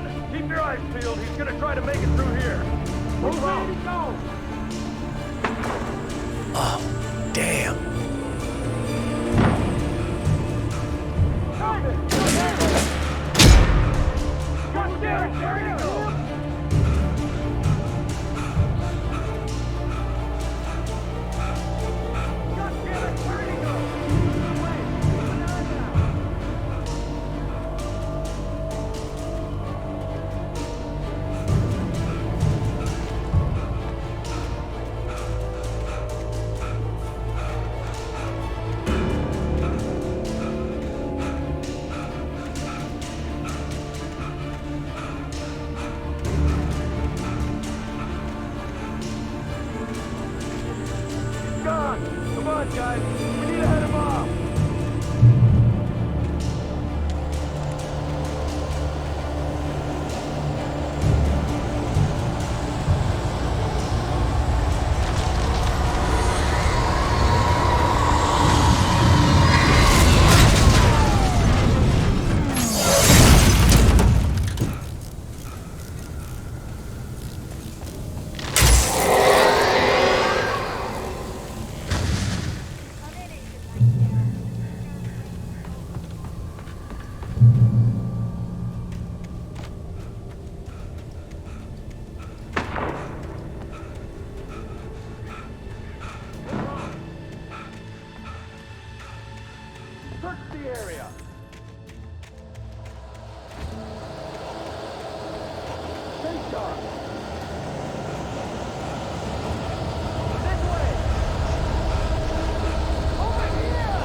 men! Keep your eyes peeled. He's gonna try to make it through here. Move on. Go! Oh, damn. God damn it! There you go! Come on, guys. We need to head him off. Search the area. Stay sharp. This way. Over here.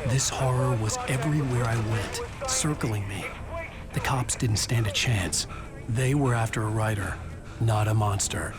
This horror was everywhere I went, circling me. The cops didn't stand a chance. They were after a writer, not a monster.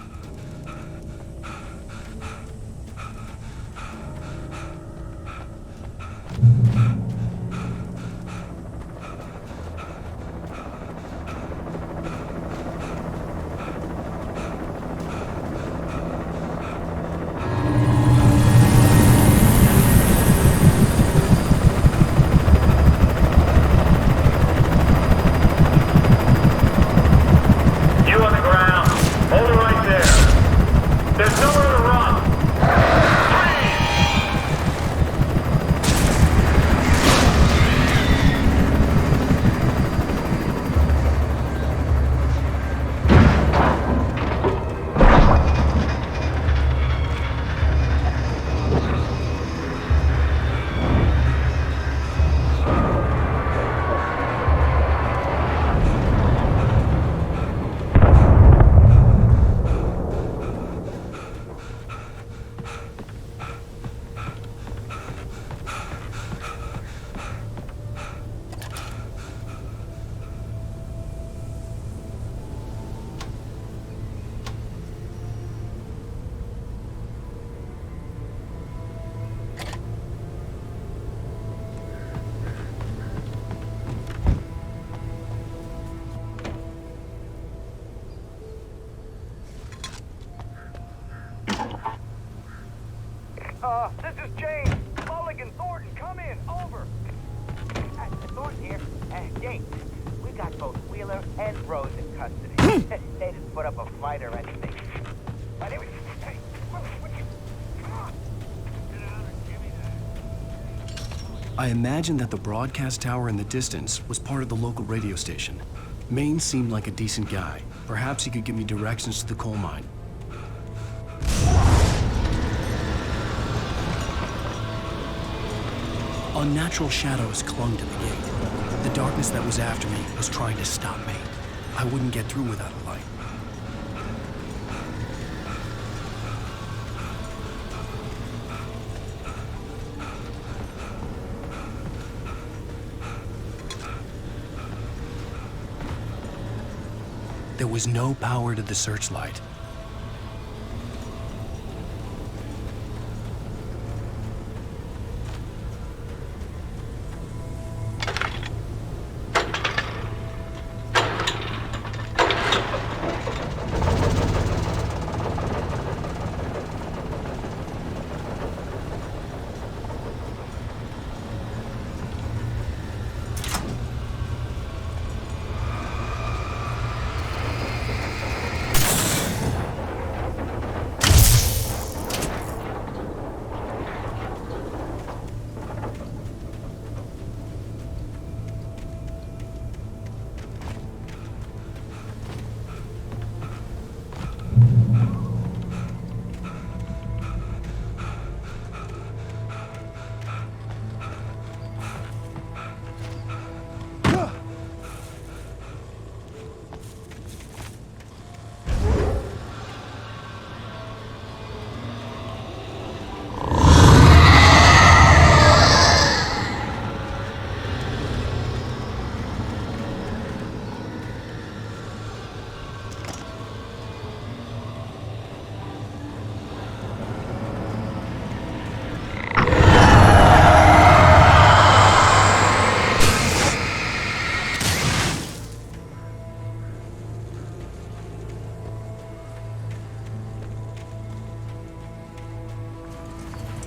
This is James. Mulligan, Thornton, come in. Over. Thornton here. James, we got both Wheeler and Rose in custody. They didn't put up a fight or anything. Anyway, hey, come on. Give me that. I imagined that the broadcast tower in the distance was part of the local radio station. Maine seemed like a decent guy. Perhaps he could give me directions to the coal mine. Unnatural shadows clung to the gate. The darkness that was after me was trying to stop me. I wouldn't get through without a light. There was no power to the searchlight.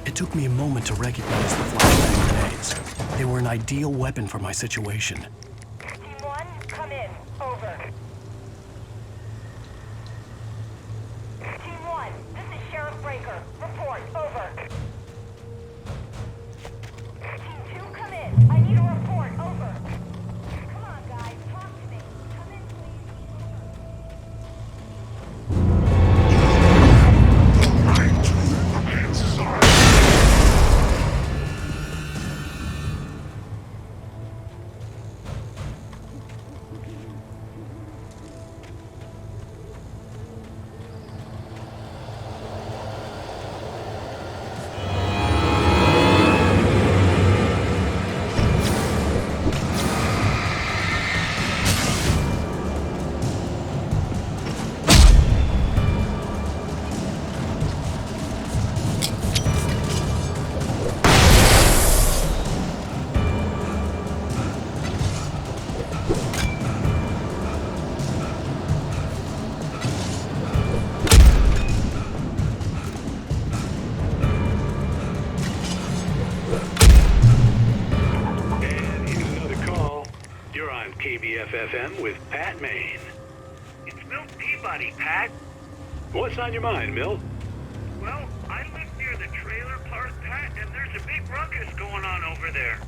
It took me a moment to recognize the flashbang grenades. They were an ideal weapon for my situation. Team 1, come in. Over. Team 1, this is Sheriff Breaker. Report. Over. Team 2, come in. I need a report. Over. Come on, guys. Talk to me. Come in, KBFFM with Pat Maine. It's Milt Peabody, Pat. What's on your mind, Milt? Well, I live near the trailer park, Pat, and there's a big ruckus going on over there.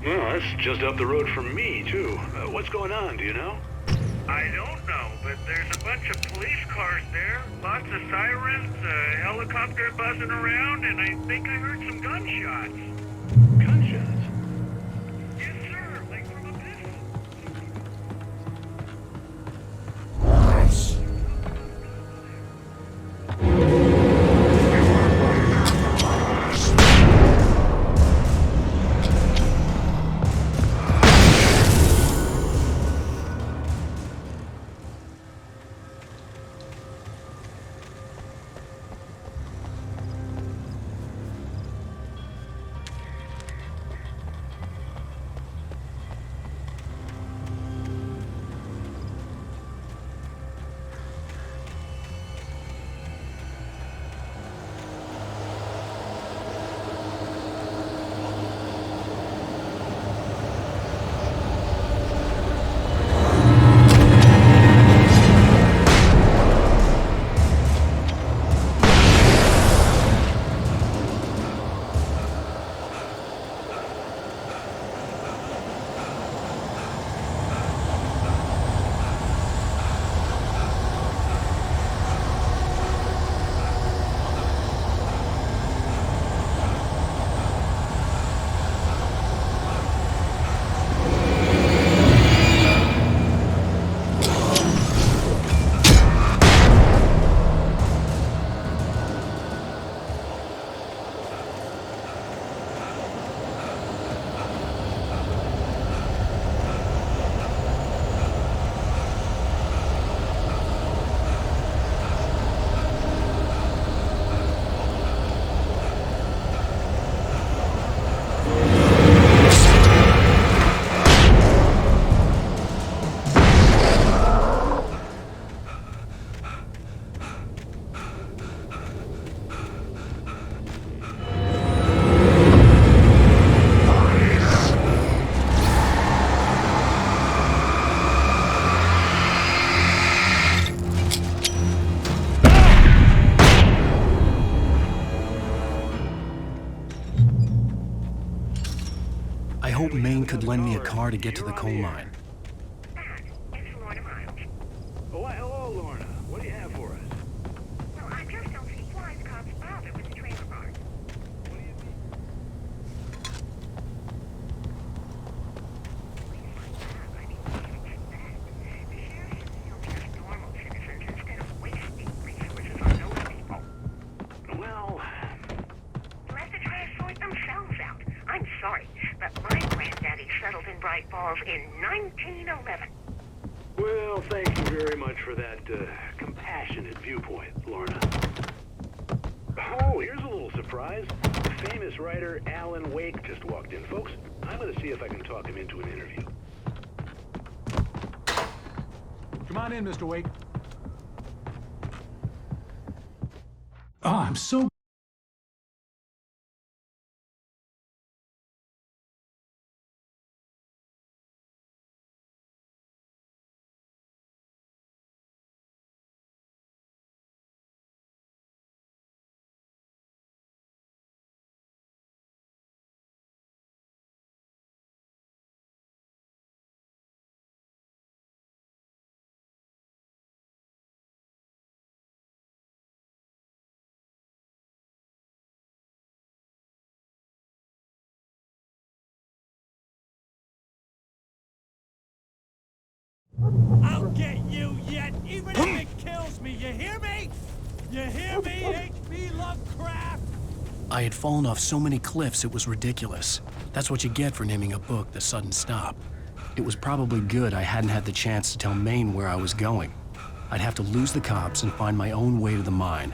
Well, that's just up the road from me, too. What's going on, do you know? I don't know, but there's a bunch of police cars there, lots of sirens, a helicopter buzzing around, and I think I heard some gunshots. Gunshots? Yes, sir, like from a pistol. I hope Maine could lend me a car to get to the coal mine. It's Lorna Miles. Oh, why, hello, Lorna. What do you have for us? Well, I just don't see why the cops bother with the trailer park. What do you mean? Please like that. I mean, even that. The sheriff should still trust normal citizens instead of wasting resources on those people. Well, Let the trash sort themselves out. I'm sorry, but my granddaddy settled in Bright Falls in 1911. well, thank you very much for that compassionate viewpoint, Lorna. Oh, here's a little surprise. Famous writer Alan Wake just walked in. Folks, I'm going to see if I can talk him into an interview. Come on in, Mr. Wake. Oh, I'm so... I'll get you yet, even if it kills me, you hear me? You hear me, H.P. Lovecraft? I had fallen off so many cliffs it was ridiculous. That's what you get for naming a book The Sudden Stop. It was probably good I hadn't had the chance to tell Maine where I was going. I'd have to lose the cops and find my own way to the mine.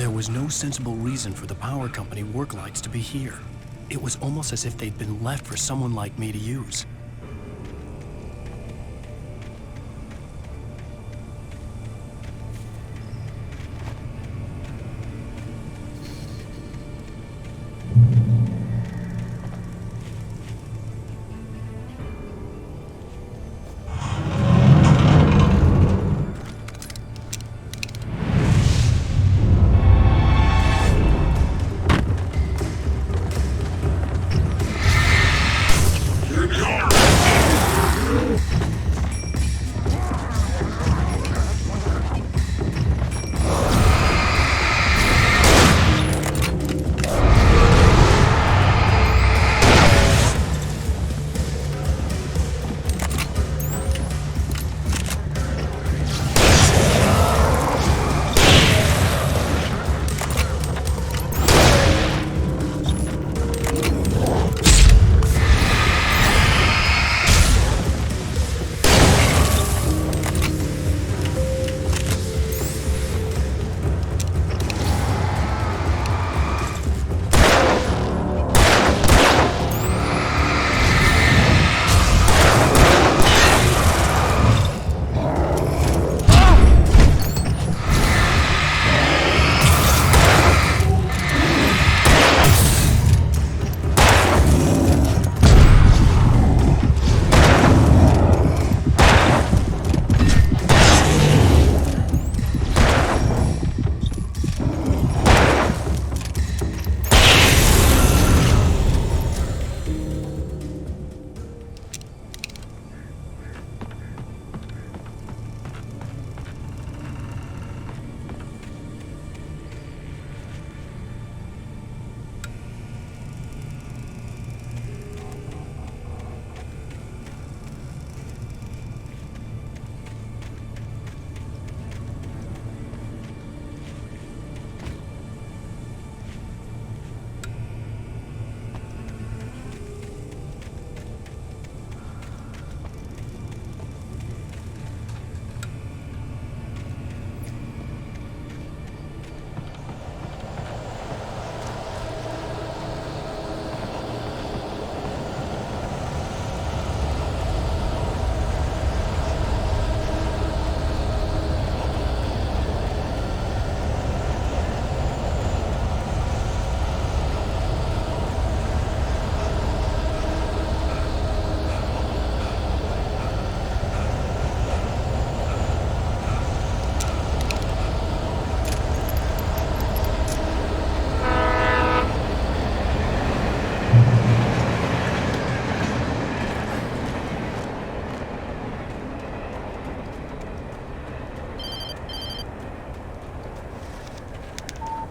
There was no sensible reason for the power company work lights to be here. It was almost as if they'd been left for someone like me to use. Here we go!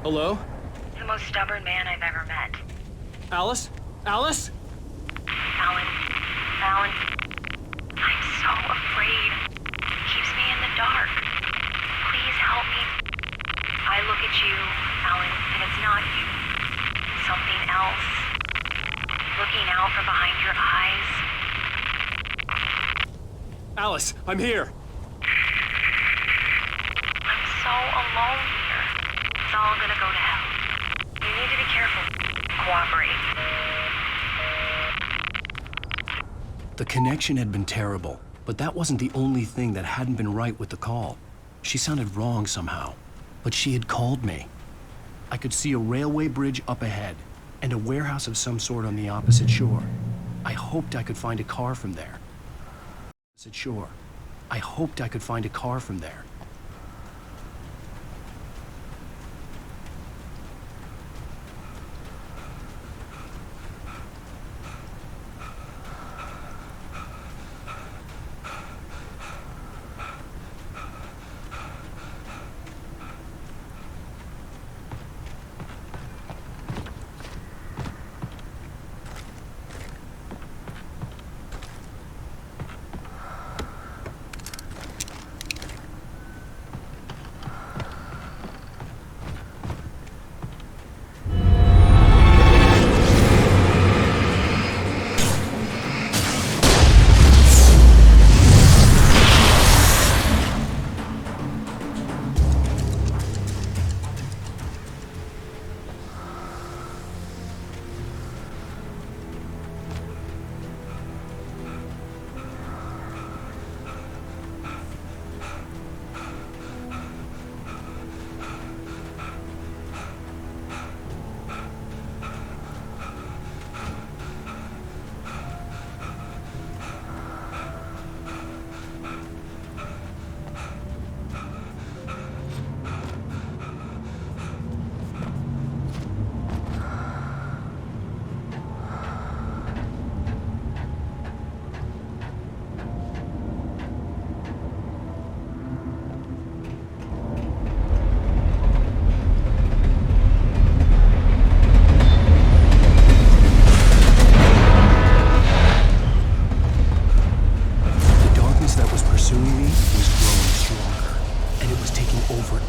Hello? The most stubborn man I've ever met. Alice? Alice? Alan. Alan. I'm so afraid. It keeps me in the dark. Please help me. I look at you, Alan, and it's not you. It's something else. Looking out from behind your eyes. Alice, I'm here. I'm so alone here. It's all gonna go to hell. You need to be careful. Cooperate. The connection had been terrible, but that wasn't the only thing that hadn't been right with the call. She sounded wrong somehow, but she had called me. I could see a railway bridge up ahead and a warehouse of some sort on the opposite shore. I hoped I could find a car from there. Opposite shore. I hoped I could find a car from there.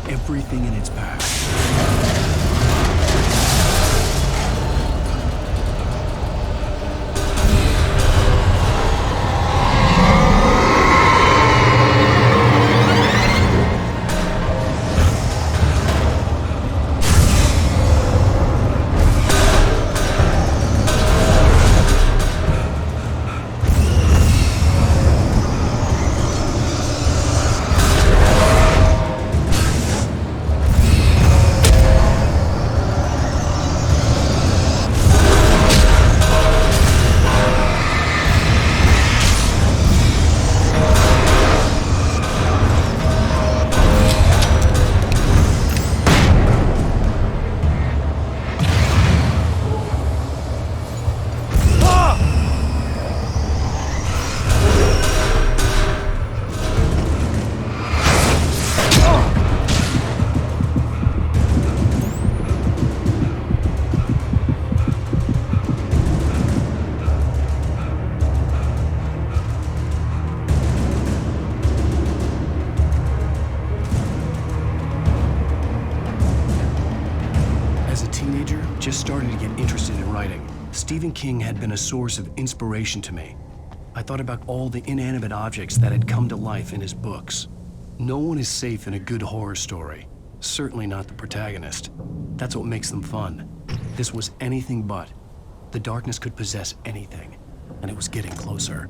Everything in its path. Just starting to get interested in writing. Stephen King had been a source of inspiration to me. I thought about all the inanimate objects that had come to life in his books. No one is safe in a good horror story. Certainly not the protagonist. That's what makes them fun. This was anything but. The darkness could possess anything, and it was getting closer.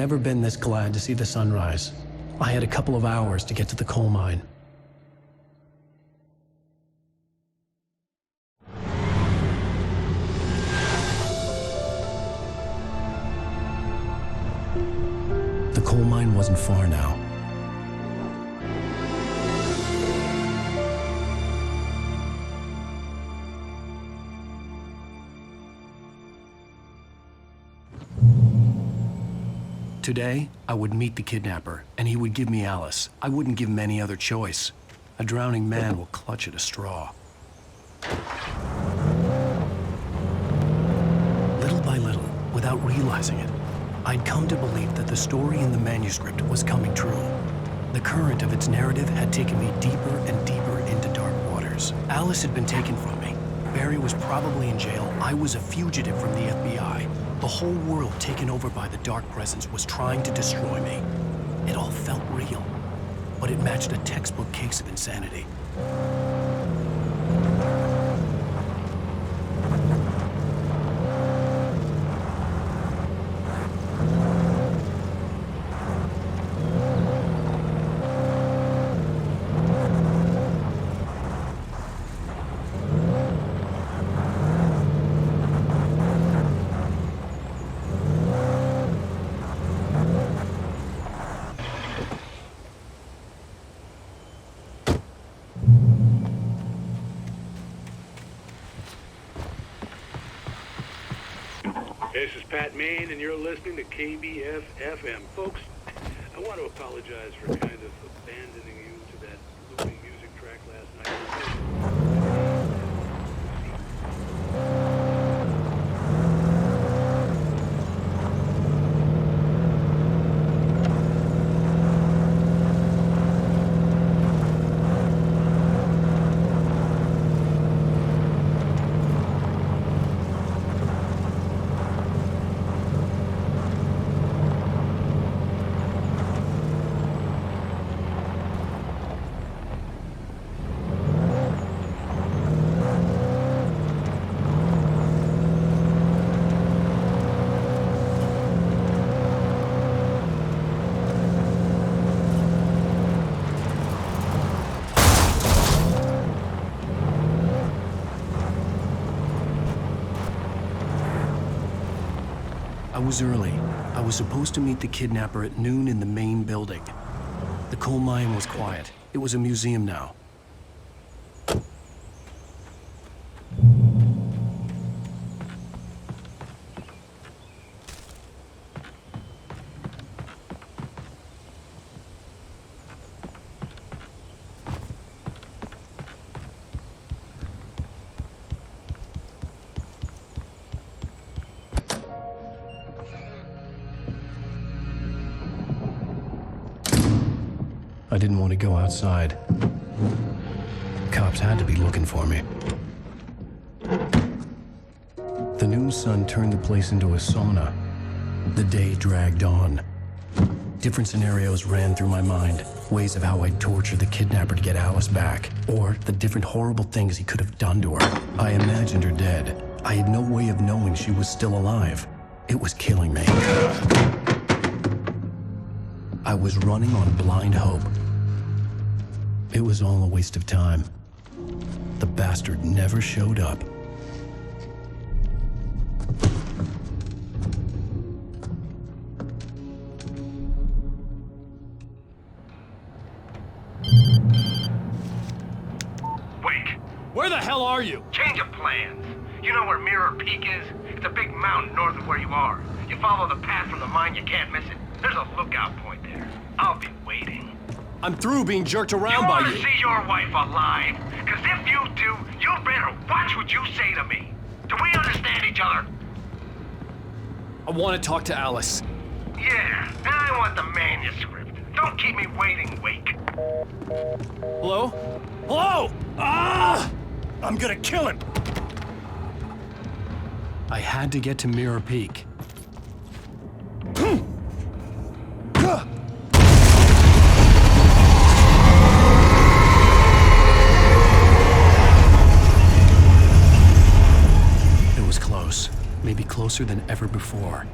never been this glad to see the sunrise. I had a couple of hours to get to the coal mine. The coal mine wasn't far now. Today, I would meet the kidnapper, and he would give me Alice. I wouldn't give him any other choice. A drowning man will clutch at a straw. Little by little, without realizing it, I'd come to believe that the story in the manuscript was coming true. The current of its narrative had taken me deeper and deeper into dark waters. Alice had been taken from me. Barry was probably in jail. I was a fugitive from the FBI. The whole world taken over by the Dark Presence was trying to destroy me. It all felt real, but it matched a textbook case of insanity. This is Pat Main, and you're listening to KBF-FM. Folks, I want to apologize for kind of abandoning you to that looping music track last night. I was early. I was supposed to meet the kidnapper at noon in the main building. The coal mine was quiet. It was a museum now. I didn't want to go outside. Cops had to be looking for me. The noon sun turned the place into a sauna. The day dragged on. Different scenarios ran through my mind. Ways of how I'd torture the kidnapper to get Alice back. Or the different horrible things he could have done to her. I imagined her dead. I had no way of knowing she was still alive. It was killing me. I was running on blind hope. It was all a waste of time. The bastard never showed up. Wake! Where the hell are you? Change of plans. You know where Mirror Peak is? It's a big mountain north of where you are. You follow the path from the mine, you can't miss it. There's a lookout point there. I'll be waiting. I'm through being jerked around by You want you. to see your wife alive? Because if you do, you better watch what you say to me. Do we understand each other? I want to talk to Alice. Yeah, and I want the manuscript. Don't keep me waiting, Wake. Hello? Hello! Ah! I'm gonna kill him! I had to get to Mirror Peak. It was close. Maybe closer than ever before.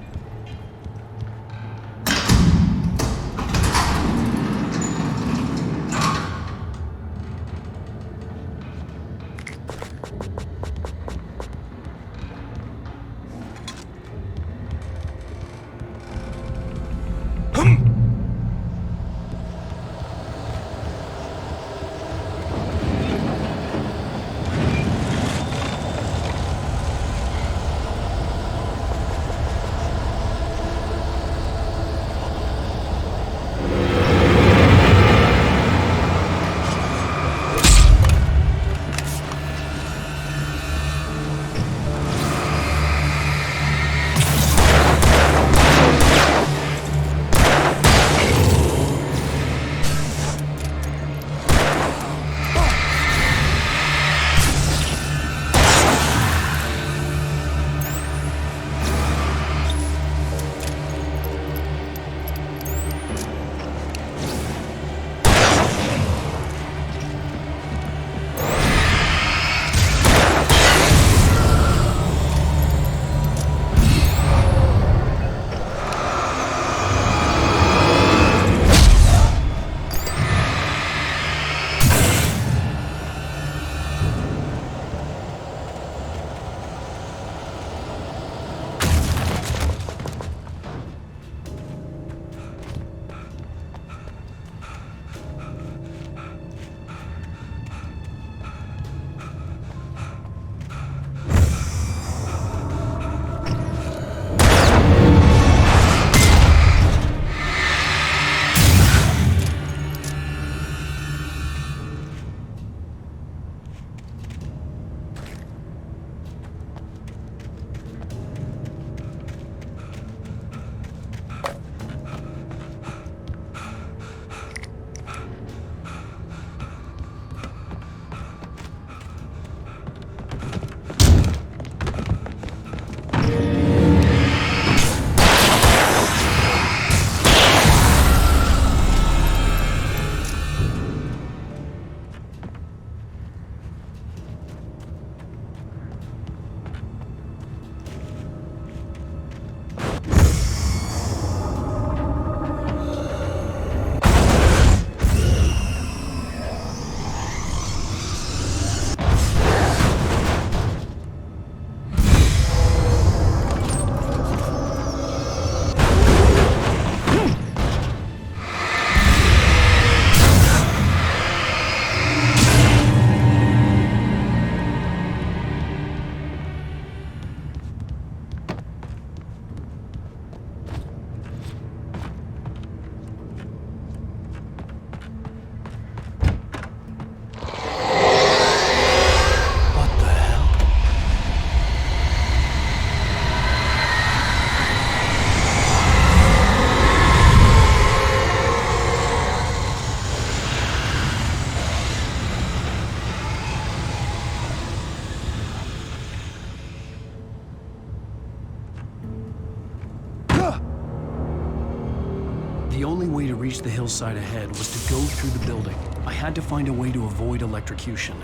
The only way to reach the hillside ahead was to go through the building. I had to find a way to avoid electrocution.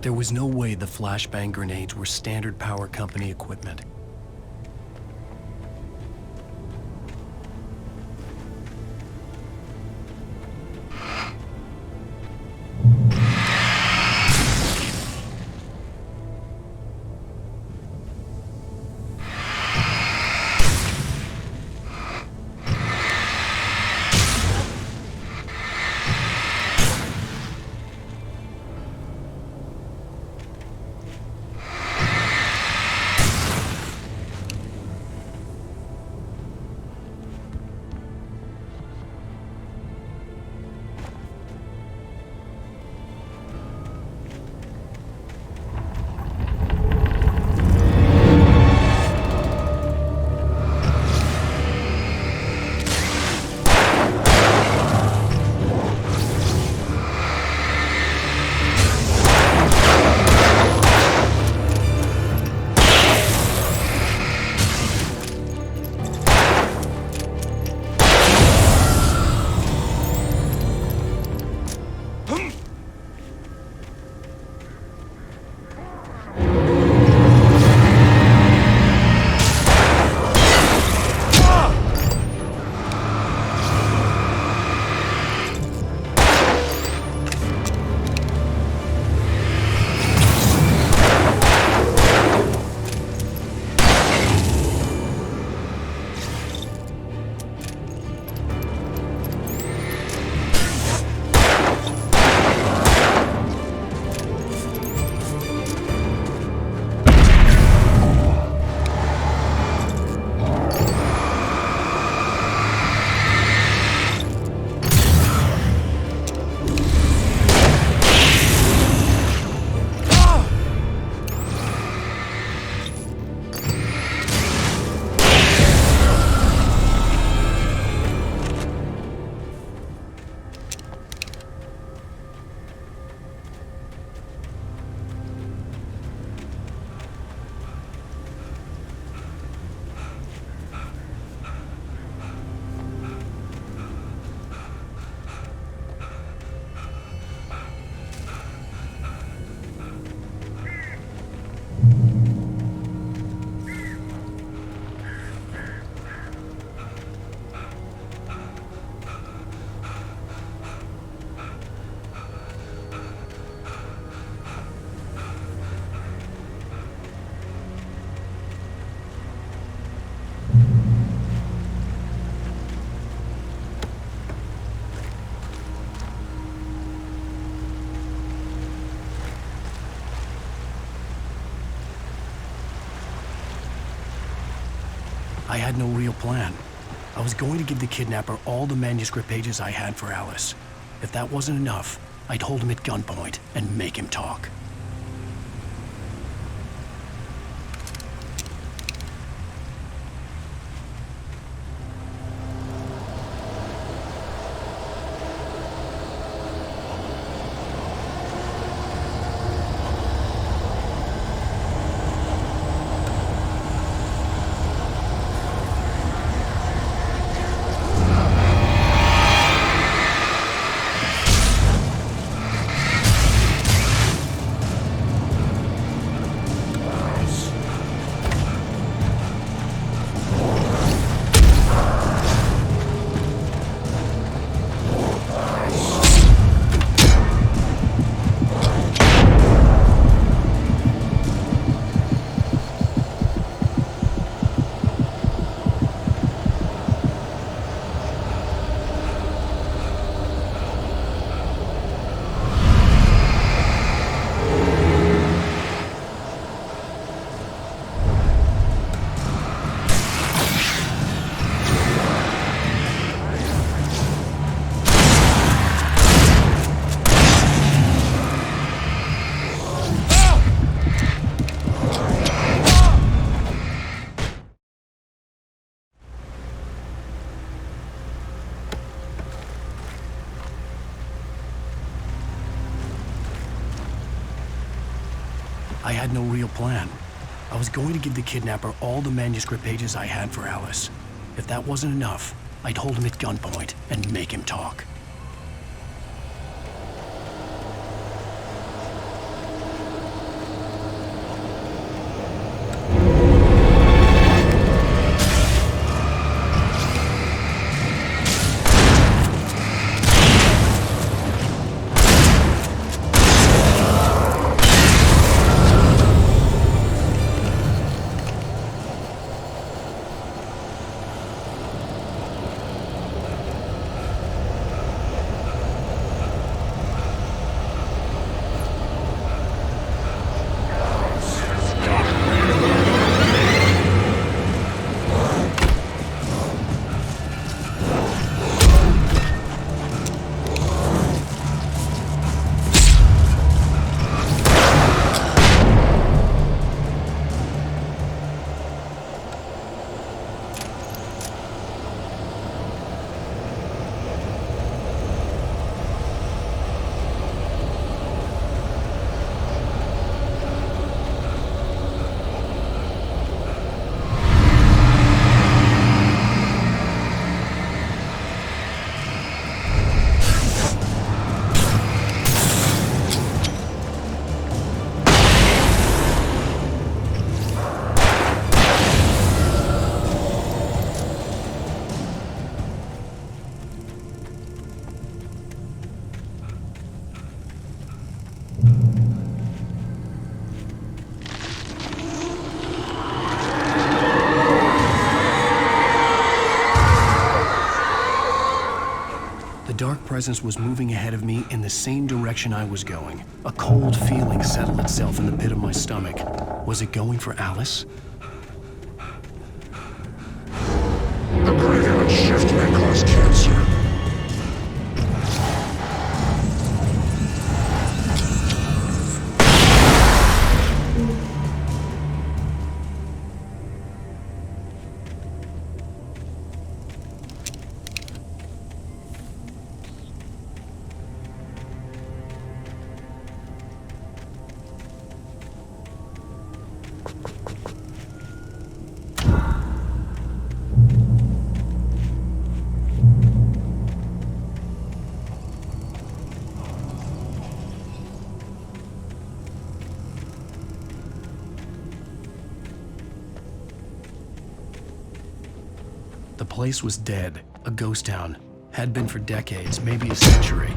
There was no way the flashbang grenades were standard power company equipment. I had no real plan. I was going to give the kidnapper all the manuscript pages I had for Alice. If that wasn't enough, I'd hold him at gunpoint and make him talk. I had no real plan. I was going to give the kidnapper all the manuscript pages I had for Alice. If that wasn't enough, I'd hold him at gunpoint and make him talk. The dark presence was moving ahead of me in the same direction I was going. A cold feeling settled itself in the pit of my stomach. Was it going for Alice? The graveyard shift may cause cancer. The place was dead, a ghost town. Had been for decades, maybe a century.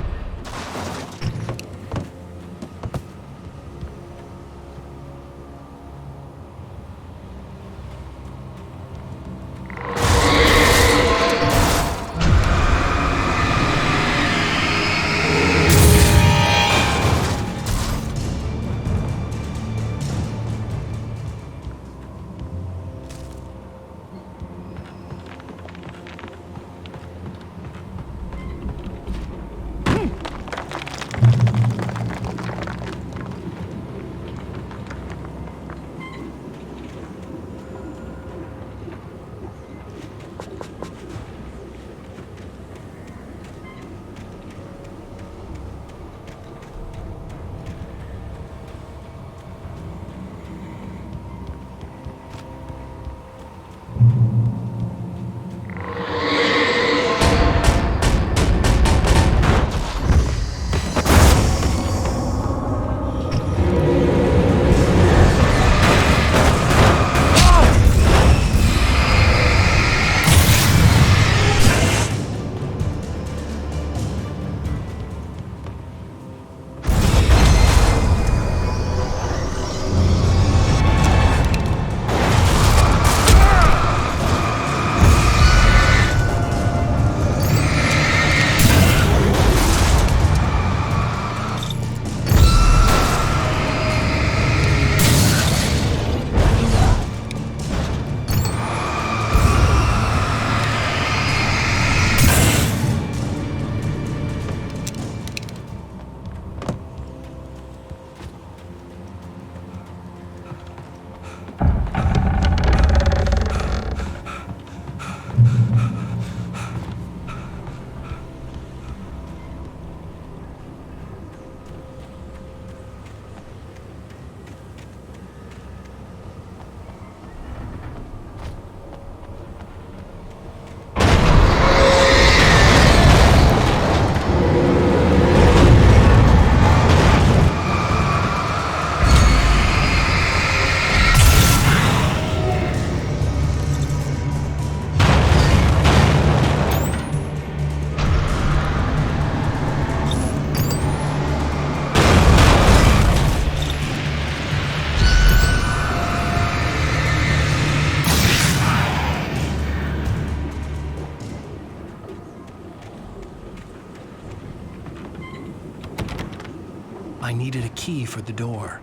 needed a key for the door.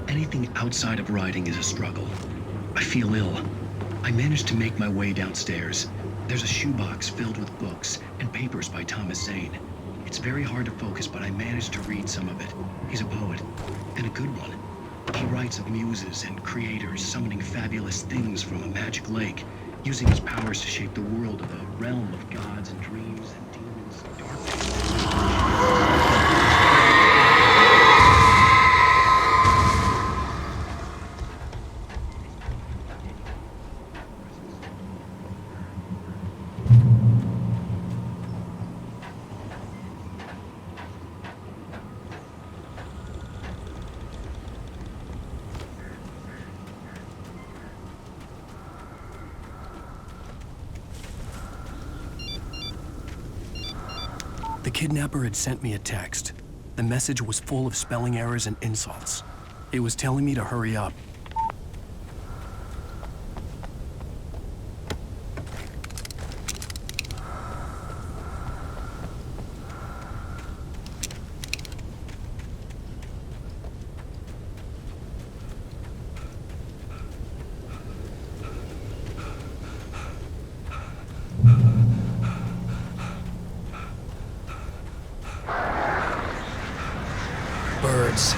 Anything outside of writing is a struggle. I feel ill. I managed to make my way downstairs. There's a shoebox filled with books and papers by Thomas Zane. It's very hard to focus, but I managed to read some of it. He's a poet, and a good one. He writes of muses and creators summoning fabulous things from a magic lake, using his powers to shape the world of a realm of gods and dreams and demons and darkness. The kidnapper had sent me a text. The message was full of spelling errors and insults. It was telling me to hurry up. Birds.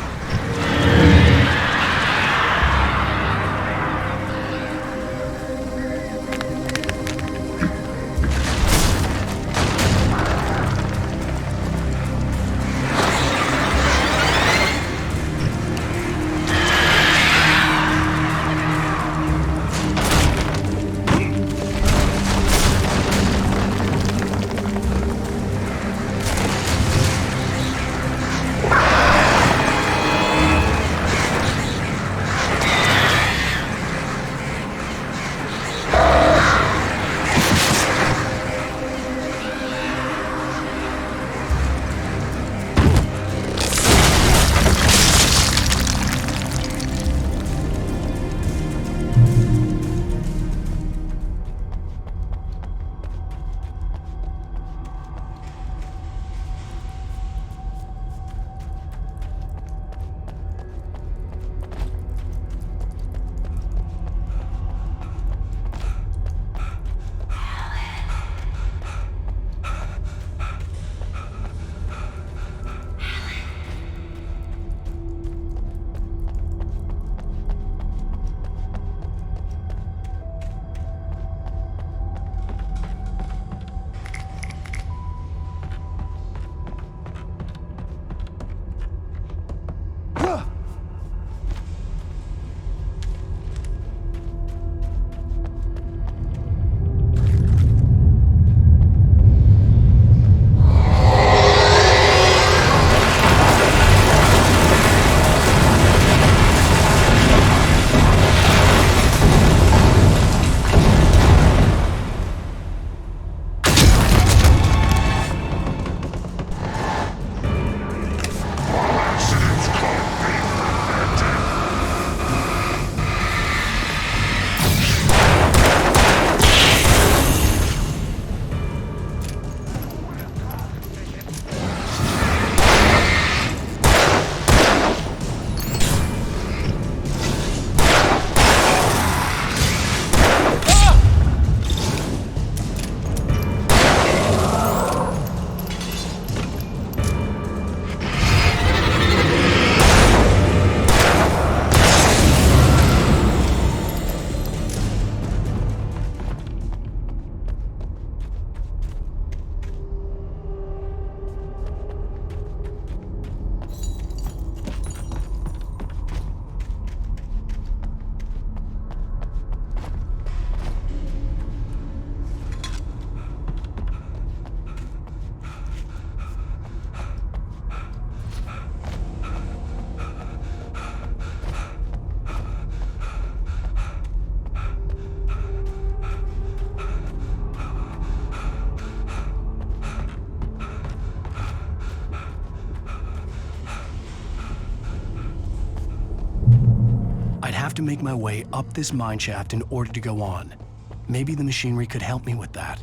have to make my way up this mine shaft in order to go on. Maybe the machinery could help me with that.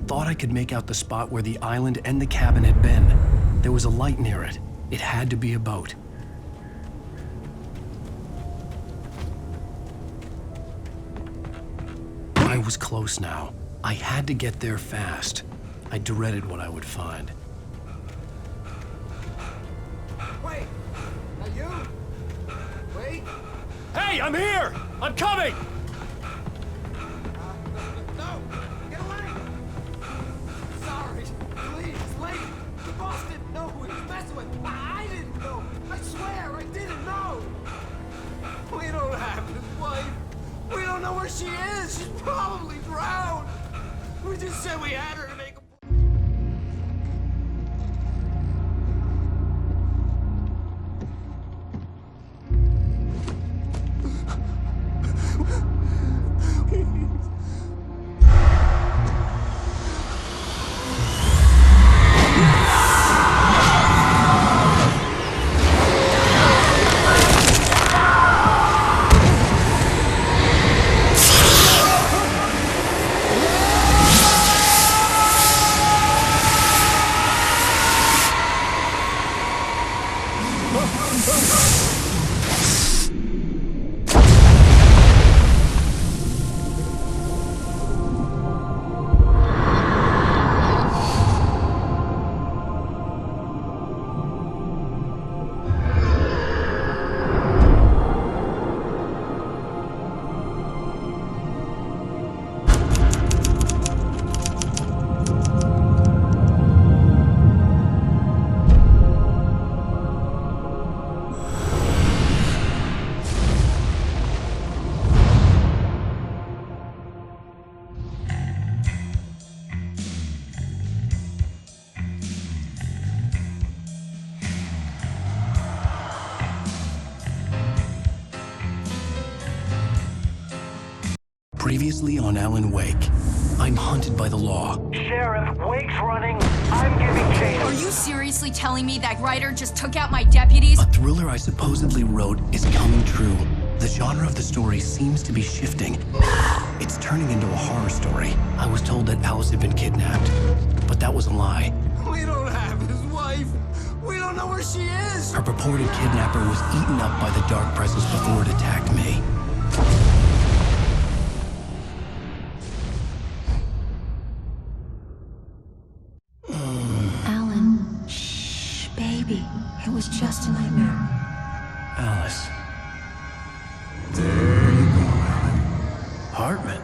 thought I could make out the spot where the island and the cabin had been. There was a light near it. It had to be a boat. I was close now. I had to get there fast. I dreaded what I would find. Wait! Are you? Wait! Hey, I'm here! I'm coming! No! Get away! Sorry. Please, lady. The boss didn't know who he was messing with. I didn't know. I swear I didn't know. We don't have his wife. We don't know where she is. She's probably drowned. We just said we had her to make a... Previously on Alan Wake, I'm hunted by the law. Sheriff, Wake's running. I'm giving chase. Are you seriously telling me that writer just took out my deputies? A thriller I supposedly wrote is coming true. The genre of the story seems to be shifting. It's turning into a horror story. I was told that Alice had been kidnapped, but that was a lie. We don't have his wife. We don't know where she is. Her purported kidnapper was eaten up by the dark presence before it attacked me. Alan, shh, baby. It was just a nightmare. Alice. There you go, Alan. Hartman.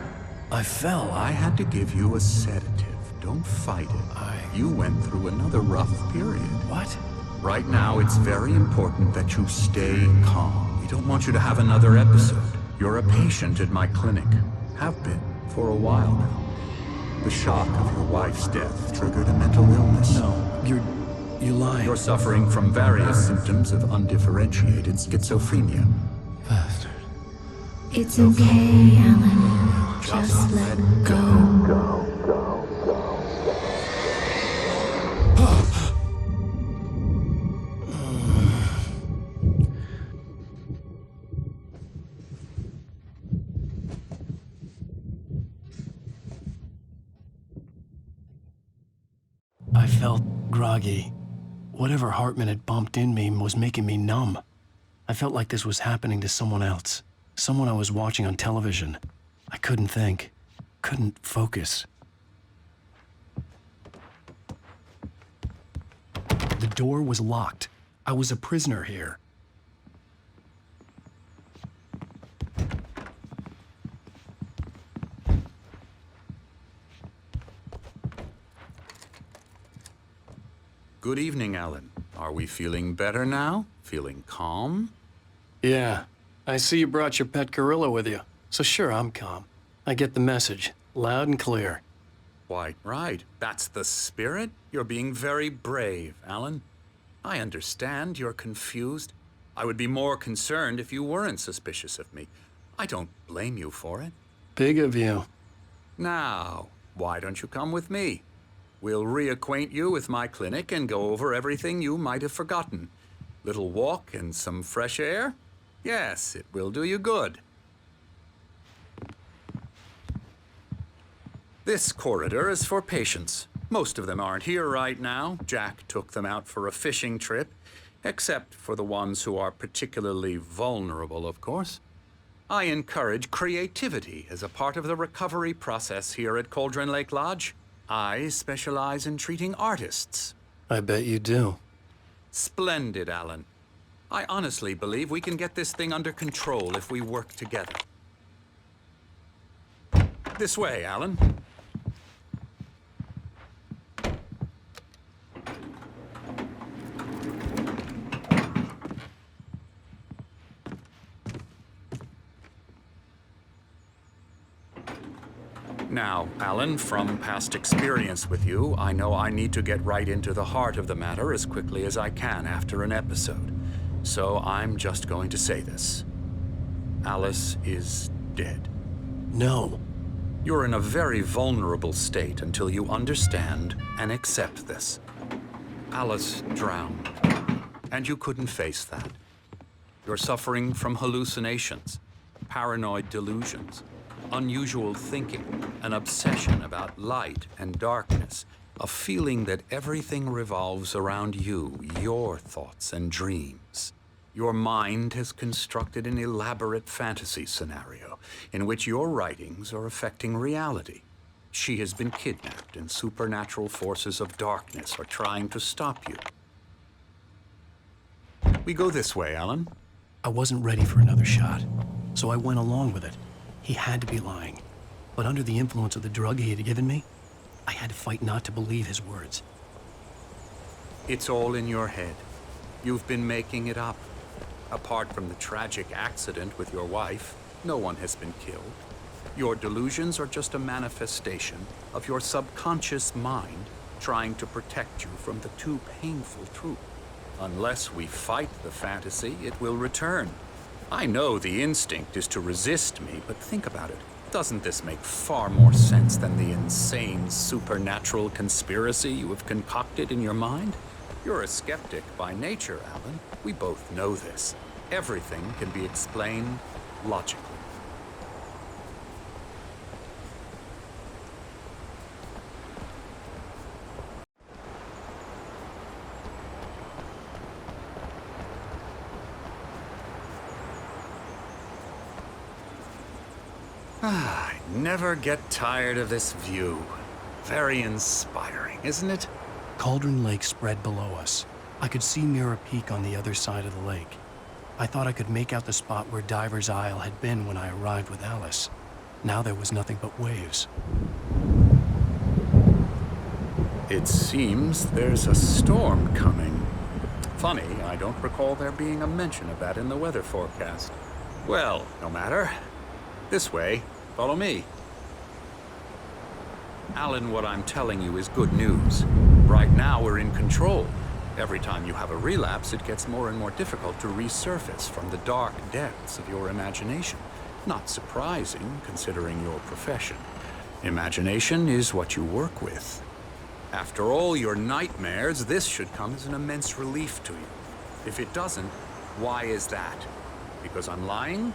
I fell. I had to give you a sedative. Don't fight it. You went through another rough period. What? Right now, it's very important that you stay calm. We don't want you to have another episode. You're a patient at my clinic. Have been for a while now. The shock of your wife's death triggered a mental illness. No, you're lying. You're suffering from various symptoms of undifferentiated schizophrenia. Bastard. It's okay, Alan. Just let go. I felt groggy. Whatever Hartman had bumped in me was making me numb. I felt like this was happening to someone else. Someone I was watching on television. I couldn't think. Couldn't focus. The door was locked. I was a prisoner here. Good evening, Alan. Are we feeling better now? Feeling calm? Yeah. I see you brought your pet gorilla with you. So sure, I'm calm. I get the message. Loud and clear. Why, right. That's the spirit. You're being very brave, Alan. I understand you're confused. I would be more concerned if you weren't suspicious of me. I don't blame you for it. Big of you. Now, why don't you come with me? We'll reacquaint you with my clinic and go over everything you might have forgotten. Little walk and some fresh air? Yes, it will do you good. This corridor is for patients. Most of them aren't here right now. Jack took them out for a fishing trip, except for the ones who are particularly vulnerable, of course. I encourage creativity as a part of the recovery process here at Cauldron Lake Lodge. I specialize in treating artists. I bet you do. Splendid, Alan. I honestly believe we can get this thing under control if we work together. This way, Alan. Now, Alan, from past experience with you, I know I need to get right into the heart of the matter as quickly as I can after an episode. So I'm just going to say this. Alice is dead. No. You're in a very vulnerable state until you understand and accept this. Alice drowned, and you couldn't face that. You're suffering from hallucinations, paranoid delusions, unusual thinking, an obsession about light and darkness, a feeling that everything revolves around you, your thoughts and dreams. Your mind has constructed an elaborate fantasy scenario in which your writings are affecting reality. She has been kidnapped and supernatural forces of darkness are trying to stop you. We go this way, Alan. I wasn't ready for another shot, so I went along with it. He had to be lying. But under the influence of the drug he had given me, I had to fight not to believe his words. It's all in your head. You've been making it up. Apart from the tragic accident with your wife, no one has been killed. Your delusions are just a manifestation of your subconscious mind trying to protect you from the too painful truth. Unless we fight the fantasy, it will return. I know the instinct is to resist me, but think about it. Doesn't this make far more sense than the insane supernatural conspiracy you have concocted in your mind? You're a skeptic by nature, Alan. We both know this. Everything can be explained logically. I never get tired of this view. Very inspiring, isn't it? Cauldron Lake spread below us. I could see Mirror Peak on the other side of the lake. I thought I could make out the spot where Diver's Isle had been when I arrived with Alice. Now there was nothing but waves. It seems there's a storm coming. Funny, I don't recall there being a mention of that in the weather forecast. Well, no matter. This way. Follow me. Alan, what I'm telling you is good news. Right now, we're in control. Every time you have a relapse, it gets more and more difficult to resurface from the dark depths of your imagination. Not surprising, considering your profession. Imagination is what you work with. After all your nightmares, this should come as an immense relief to you. If it doesn't, why is that? Because I'm lying?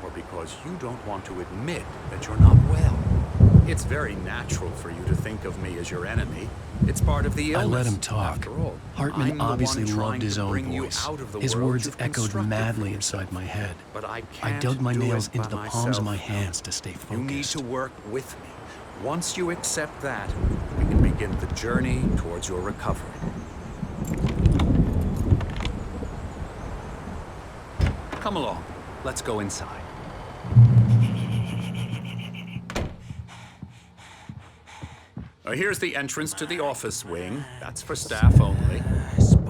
Or because you don't want to admit that you're not well? It's very natural for you to think of me as your enemy. It's part of the illness. I let him talk. After all, Hartman obviously loved his own bring you voice. out of the His world words you've echoed constructed madly for inside yourself. my head. But I I can't dug my do nails it into by the palms of my myself. hands to stay focused. You need to work with me. Once you accept that, we can begin the journey towards your recovery. Come along. Let's go inside. Here's the entrance to the office wing. That's for staff only.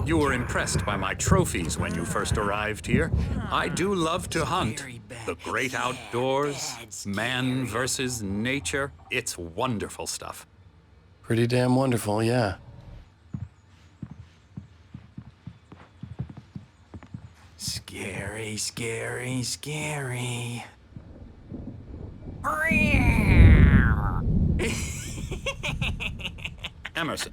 You were impressed by my trophies when you first arrived here. I do love to hunt. The great outdoors, man versus nature. It's wonderful stuff. Pretty damn wonderful, yeah. Scary, scary, scary. Emerson.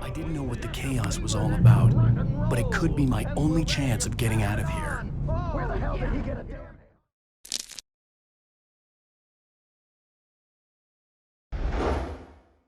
I didn't know what the chaos was all about, but it could be my only chance of getting out of here. Where the hell did he get a damn